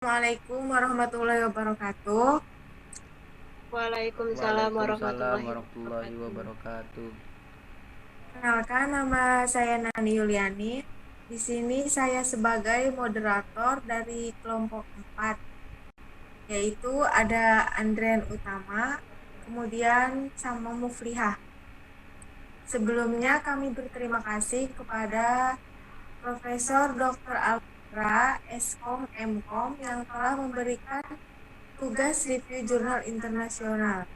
Assalamualaikum warahmatullahi wabarakatuh. Waalaikumsalam Waalaikumsalam warahmatullahi warahmatullahi wabarakatuh. wabarakatuh. Kenalkan, nama saya Nani Yuliani. Di sini saya sebagai moderator dari kelompok 4, yaitu ada Andrian Utama, kemudian sama Muflihah. Sebelumnya kami berterima kasih kepada Profesor Dr. Alfra, Eskom, Mkom yang telah memberikan tugas review jurnal internasional.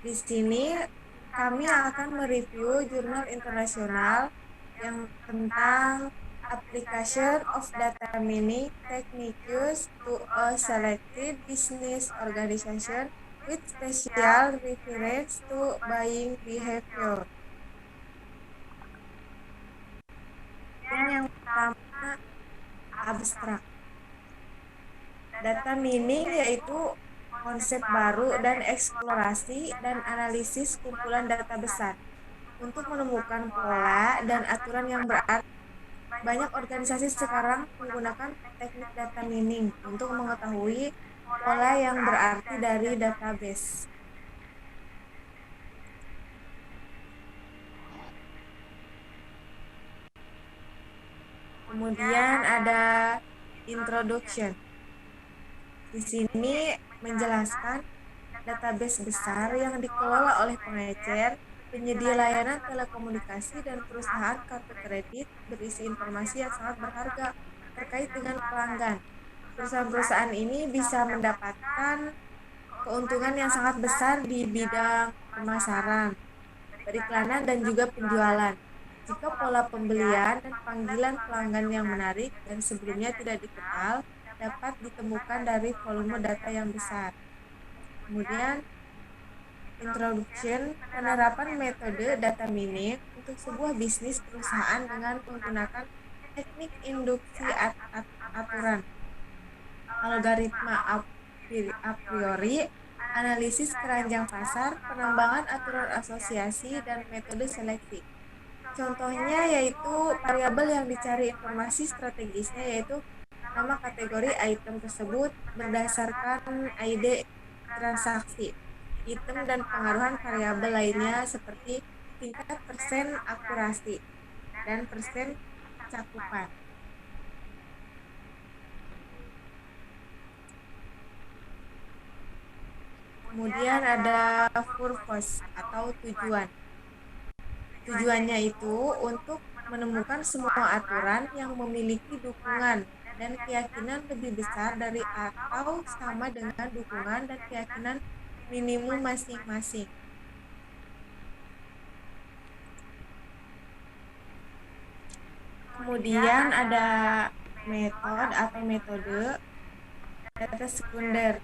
Di sini kami akan mereview jurnal internasional yang tentang application of data mining techniques to a selected business organization with special reference to buying behavior. Yang pertama, abstrak. Data mining yaitu konsep baru dan eksplorasi dan analisis kumpulan data besar untuk menemukan pola dan aturan yang berarti. Banyak organisasi sekarang menggunakan teknik data mining untuk mengetahui pola yang berarti dari database. Kemudian ada introduction. Di sini menjelaskan database besar yang dikelola oleh pengecer, penyedia layanan telekomunikasi, dan perusahaan kartu kredit berisi informasi yang sangat berharga terkait dengan pelanggan. Perusahaan-perusahaan ini bisa mendapatkan keuntungan yang sangat besar di bidang pemasaran, periklanan, dan juga penjualan. Jika pola pembelian dan panggilan pelanggan yang menarik dan sebelumnya tidak dikenal dapat ditemukan dari volume data yang besar. Kemudian introduction, penerapan metode data mining untuk sebuah bisnis perusahaan dengan menggunakan teknik induksi aturan, algoritma a priori, analisis keranjang pasar, penambangan aturan asosiasi, dan metode seleksi. Contohnya yaitu variabel yang dicari informasi strategisnya yaitu nama kategori item tersebut berdasarkan ID transaksi, item, dan pengaruhan variabel lainnya seperti tingkat persen akurasi dan persen cakupan. Kemudian ada purpose atau tujuan. Tujuannya itu untuk menemukan semua aturan yang memiliki dukungan dan keyakinan lebih besar dari atau sama dengan dukungan dan keyakinan minimum masing-masing. Kemudian ada metode data sekunder,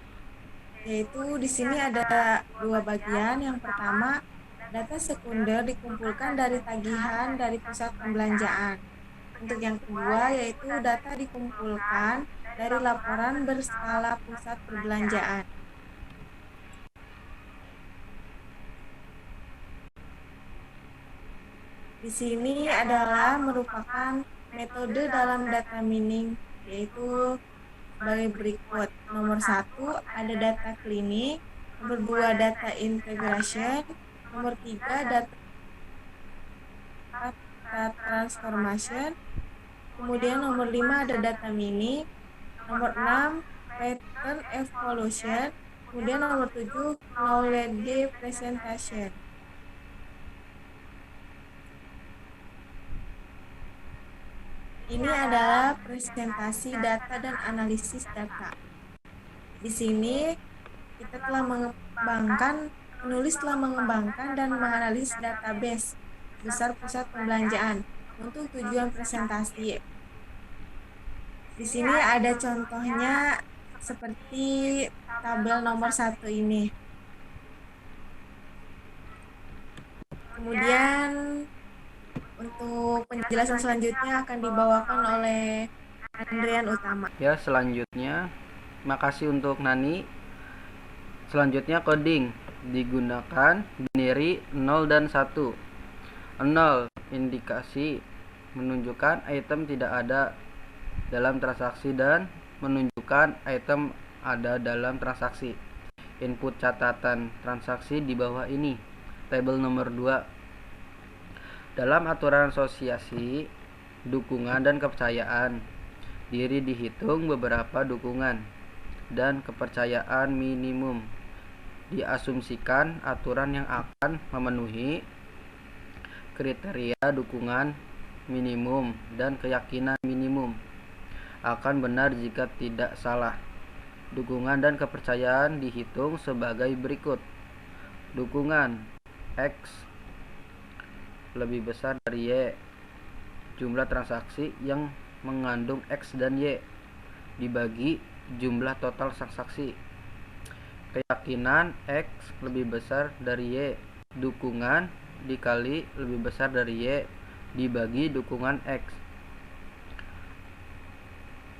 yaitu di sini ada dua bagian. Yang pertama, data sekunder dikumpulkan dari tagihan dari pusat pembelanjaan. Untuk yang kedua yaitu data dikumpulkan dari laporan berskala pusat perbelanjaan. Di sini adalah merupakan metode dalam data mining, yaitu sebagai berikut. Nomor 1 ada data cleaning, nomor 2 data integration, nomor 3 data transformation, kemudian nomor 5 ada data mining, nomor 6 pattern evolution, kemudian nomor 7 knowledge presentation. Ini adalah presentasi data dan analisis data. Di sini kita telah penulis telah mengembangkan dan menganalisis database besar pusat pembelanjaan untuk tujuan presentasi. Di sini ada contohnya seperti tabel nomor 1 ini. Kemudian untuk penjelasan selanjutnya akan dibawakan oleh Andrian Utama. Ya, selanjutnya makasih untuk Nani. Selanjutnya coding digunakan binary 0 dan 1. 0 indikasi menunjukkan item tidak ada dalam transaksi dan menunjukkan item ada dalam transaksi. Input catatan transaksi di bawah ini. Tabel nomor 2. Dalam aturan asosiasi dukungan dan kepercayaan diri dihitung beberapa dukungan dan kepercayaan minimum. Diasumsikan aturan yang akan memenuhi kriteria dukungan minimum dan keyakinan minimum akan benar jika tidak salah. Dukungan dan kepercayaan dihitung sebagai berikut. Dukungan X lebih besar dari Y. Jumlah transaksi yang mengandung X dan Y dibagi jumlah total transaksi. Keyakinan X lebih besar dari Y. Dukungan dikali lebih besar dari Y dibagi dukungan X.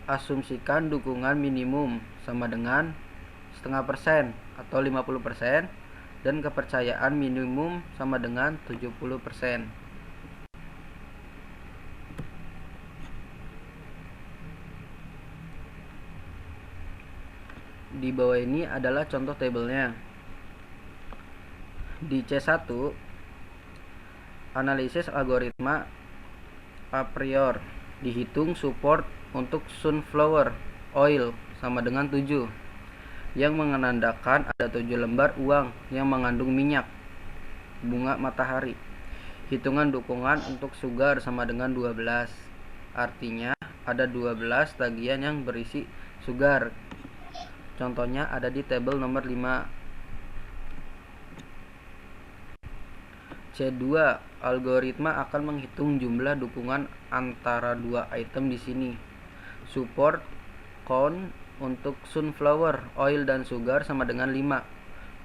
Asumsikan dukungan minimum sama dengan 0,5% atau 50% dan kepercayaan minimum sama dengan 70%. Di bawah ini adalah contoh tabelnya. Di C1, analisis algoritma a priori, dihitung support untuk sunflower oil sama dengan 7, yang menandakan ada 7 lembar uang yang mengandung minyak bunga matahari. Hitungan dukungan untuk sugar sama dengan 12, artinya ada 12 tagihan yang berisi sugar. Contohnya ada di tabel nomor 5. C2, algoritma akan menghitung jumlah dukungan antara dua item di sini. Support count untuk sunflower oil dan sugar sama dengan 5,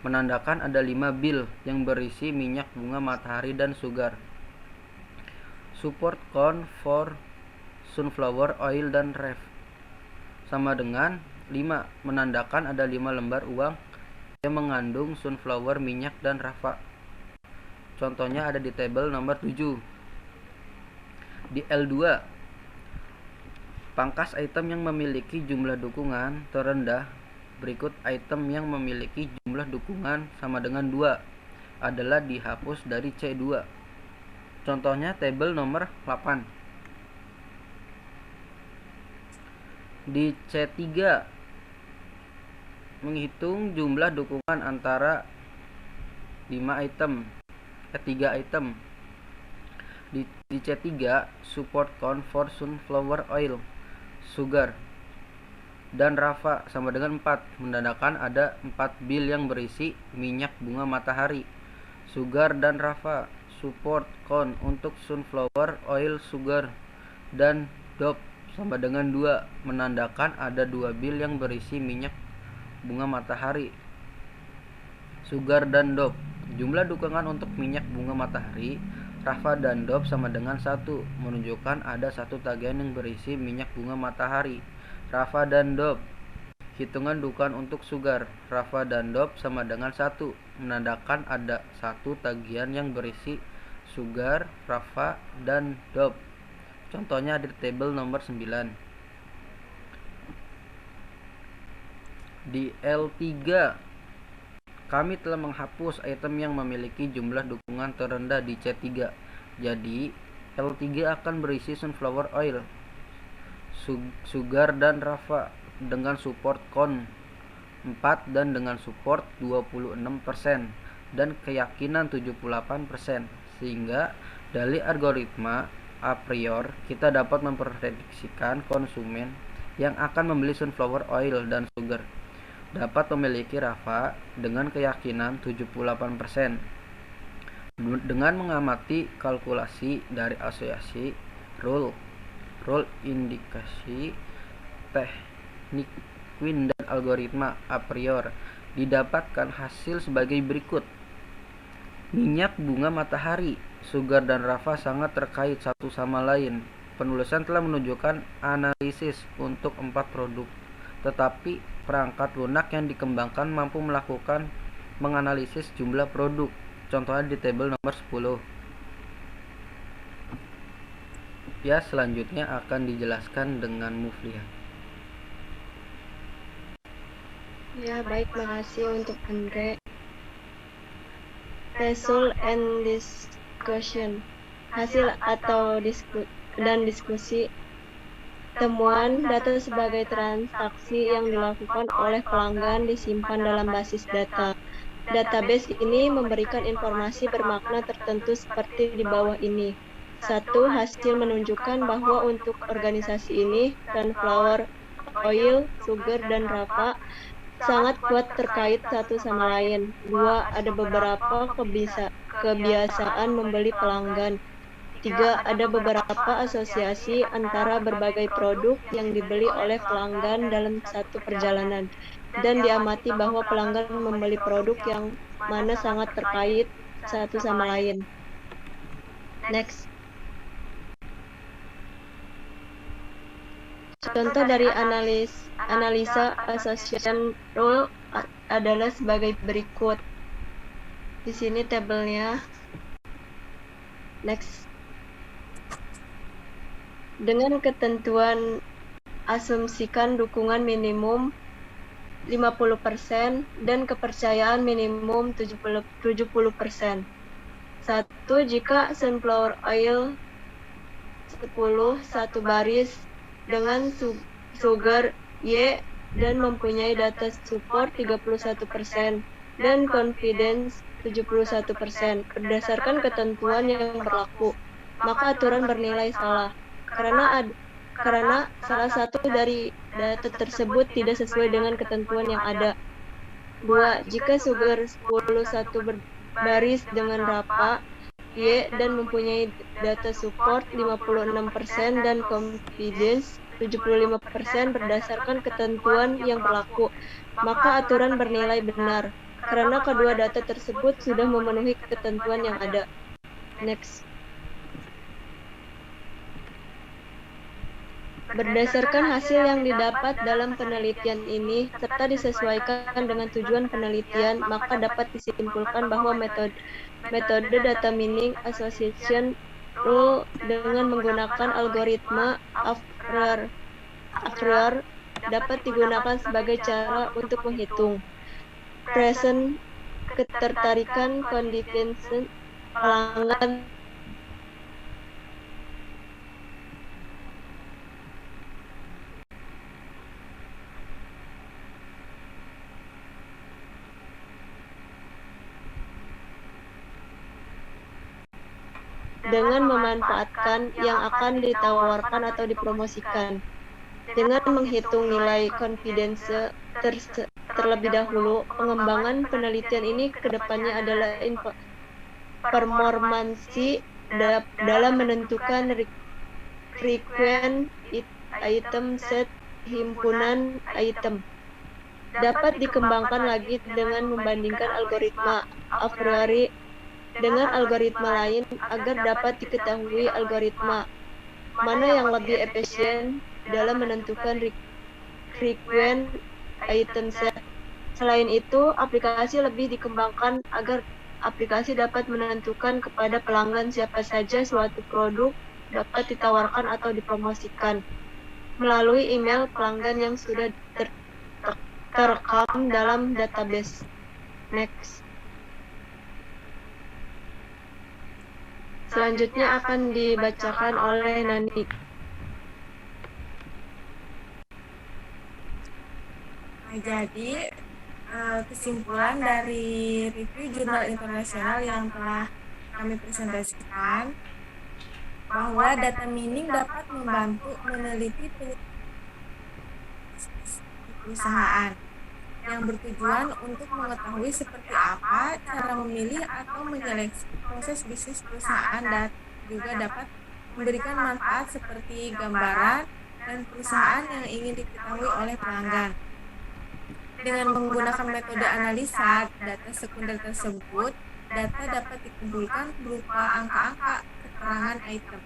menandakan ada 5 bil yang berisi minyak bunga matahari dan sugar. Support count for sunflower oil dan ref sama dengan 5, menandakan ada 5 lembar uang yang mengandung sunflower, minyak, dan rafa. Contohnya ada di tabel nomor 7. Di L2, pangkas item yang memiliki jumlah dukungan terendah berikut item yang memiliki jumlah dukungan sama dengan 2 adalah dihapus dari C2. Contohnya tabel nomor 8. Di C3, menghitung jumlah dukungan antara 3 item. Di C3, support count for sunflower oil, sugar, dan rafa sama dengan 4, menandakan ada 4 bil yang berisi minyak bunga matahari, sugar, dan rafa. Support count untuk sunflower oil, sugar, dan dope sama dengan 2, menandakan ada 2 bil yang berisi minyak bunga matahari, sugar, dan dope. Jumlah dukungan untuk minyak bunga matahari, rafa, dan dope sama dengan 1, menunjukkan ada 1 tagihan yang berisi minyak bunga matahari, rafa, dan dope. Hitungan dukungan untuk sugar, rafa, dan dope sama dengan 1, menandakan ada 1 tagihan yang berisi sugar, rafa, dan dope. Contohnya di tabel nomor 9. Di L3, kami telah menghapus item yang memiliki jumlah dukungan terendah di C3. Jadi L3 akan berisi sunflower oil, sugar, dan rafa dengan support count 4 dan dengan support 26% dan keyakinan 78%, sehingga dari algoritma a priori kita dapat memprediksikan konsumen yang akan membeli sunflower oil dan sugar dapat memiliki rafa dengan keyakinan 78%. Dengan mengamati kalkulasi dari asosiasi rule indikasi teknik Quinn dan algoritma a priori, didapatkan hasil sebagai berikut. Minyak bunga matahari, sugar, dan rafa sangat terkait satu sama lain. Penulisan telah menunjukkan analisis untuk 4 produk, tetapi perangkat lunak yang dikembangkan mampu melakukan menganalisis jumlah produk. Contohnya di tabel nomor 10. Ya, selanjutnya akan dijelaskan dengan Mufliha. Ya, baik, makasih untuk Andre. Result and discussion. Hasil atau diskusi. Temuan data sebagai transaksi yang dilakukan oleh pelanggan disimpan dalam basis data. Database ini memberikan informasi bermakna tertentu seperti di bawah ini. 1. Hasil menunjukkan bahwa untuk organisasi ini, sunflower oil, sugar, dan rapa sangat kuat terkait satu sama lain. 2. Ada beberapa kebiasaan membeli pelanggan. 3. Ada beberapa asosiasi antara berbagai produk yang dibeli oleh pelanggan dalam satu perjalanan, dan diamati bahwa pelanggan membeli produk yang mana sangat terkait satu sama lain. Next. Contoh dari analisa association rule adalah sebagai berikut. Di sini tabelnya. Next. Dengan ketentuan asumsikan dukungan minimum 50% dan kepercayaan minimum 70%. 1. Jika sunflower oil 10 satu baris dengan sugar Y dan mempunyai data support 31% dan confidence 71% berdasarkan ketentuan yang berlaku, maka aturan bernilai salah karena salah satu dari data tersebut tidak sesuai dengan ketentuan yang ada. 2. Jika sugar 10 satu baris dengan rapa Y dan mempunyai data support 56% dan confidence 75% berdasarkan ketentuan yang berlaku, maka aturan bernilai benar karena kedua data tersebut sudah memenuhi ketentuan yang ada. Next. Berdasarkan hasil yang didapat dalam penelitian ini serta disesuaikan dengan tujuan penelitian, maka dapat disimpulkan bahwa metode data mining association rule dengan menggunakan algoritma Afreer dapat digunakan sebagai cara untuk menghitung present ketertarikan confidence pelanggan dengan memanfaatkan yang akan ditawarkan atau dipromosikan. Dengan menghitung nilai confidence terlebih dahulu, pengembangan penelitian ini ke depannya adalah performansi dalam menentukan frequent item set himpunan item. Dapat dikembangkan lagi dengan membandingkan algoritma Afreer dengan algoritma lain agar dapat diketahui algoritma mana yang lebih efisien dalam menentukan frequent item set. Selain itu, aplikasi lebih dikembangkan agar aplikasi dapat menentukan kepada pelanggan siapa saja suatu produk dapat ditawarkan atau dipromosikan melalui email pelanggan yang sudah terekam dalam database. Next. Selanjutnya akan dibacakan oleh Nani. Nah, jadi kesimpulan dari review jurnal internasional yang telah kami presentasikan bahwa data mining dapat membantu meneliti perusahaan yang bertujuan untuk mengetahui seperti apa cara memilih atau menyeleksi proses bisnis perusahaan dan juga dapat memberikan manfaat seperti gambaran dan perusahaan yang ingin diketahui oleh pelanggan. Dengan menggunakan metode analisa data sekunder tersebut, data dapat dikumpulkan berupa angka-angka keterangan item.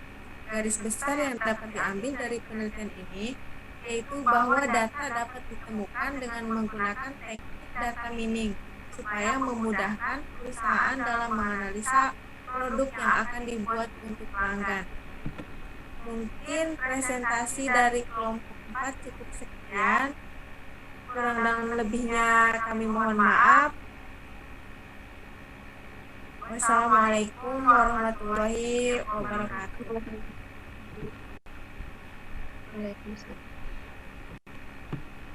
Garis besar yang dapat diambil dari penelitian ini yaitu bahwa data dapat ditemukan dengan menggunakan teknik data mining supaya memudahkan perusahaan dalam menganalisa produk yang akan dibuat untuk pelanggan. Mungkin presentasi dari kelompok 4 cukup sekian. Kurang dan lebihnya kami mohon maaf. Wassalamualaikum warahmatullahi wabarakatuh. Waalaikumsalam.